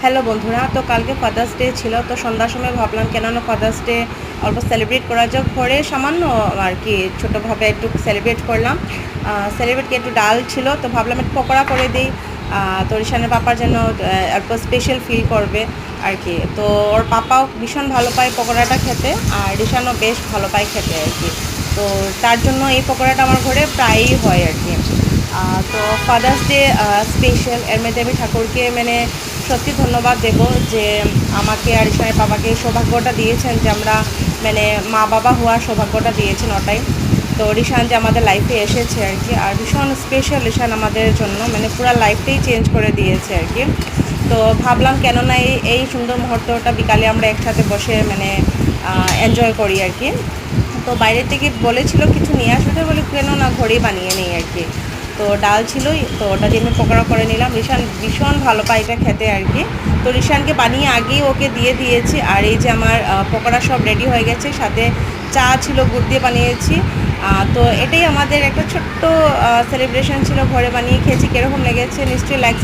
Hello বন্ধুরা, তো কালকে ফাদার্স ডে ছিল। তো সন্ধ্যার সময় ভাবলাম কেন না ফাদার্স ডে অল্প সেলিব্রেট করা যাক। ঘরে সামান্য আর কি ছোটোভাবে একটু সেলিব্রেট করলাম। সেলিব্রেটকে একটু ডাল ছিল, তো ভাবলাম একটু পকোড়া করে দিই। তো রিশানের পাপার জন্য অল্প স্পেশাল ফিল করবে আর কি। তো ওর পাপাও ভীষণ ভালো পায় পকোড়াটা খেতে, আর রিশানও বেশ ভালো পায় খেতে আর কি। তো তার জন্য এই পকোড়াটা আমার ঘরে প্রায়ই হয় আর কি। তো ফাদার্স ডে স্পেশাল, এর মধ্যে আমি ঠাকুরকে মানে সত্যি ধন্যবাদ দেব যে আমাকে আর ঈশানের বাবাকে এই সৌভাগ্যটা দিয়েছেন, যে আমরা মানে মা বাবা হওয়ার সৌভাগ্যটা দিয়েছেন ওটাই। তো রিশান যে আমাদের লাইফে এসেছে আর কি, আর ভীষণ স্পেশাল রিশান আমাদের জন্য, মানে পুরো লাইফটাই চেঞ্জ করে দিয়েছে আর কি। তো ভাবলাম কেননা এই সুন্দর মুহূর্তটা বিকালে আমরা একসাথে বসে মানে এনজয় করি আর কি। তো বাইরের থেকে বলেছিল কিছু নিয়ে আসতে, বলে কেন না ঘরেই বানিয়ে নিই আর কি। তো ডাল ছিলই, তো ওটা দিয়ে আমি পকোড়া করে নিলাম। রিশান ভীষণ ভালো পায় এটা খেতে আর কি। তো রিশানকে বানিয়ে আগেই ওকে দিয়ে দিয়েছি। আর এই যে আমার পকোড়া সব রেডি হয়ে গেছে, সাথে চা ছিল, গুড় দিয়ে বানিয়েছি। তো এটাই আমাদের একটা ছোট্ট সেলিব্রেশন ছিল, ঘরে বানিয়ে খেয়েছি। কীরকম লেগেছে নিশ্চয়ই লাইক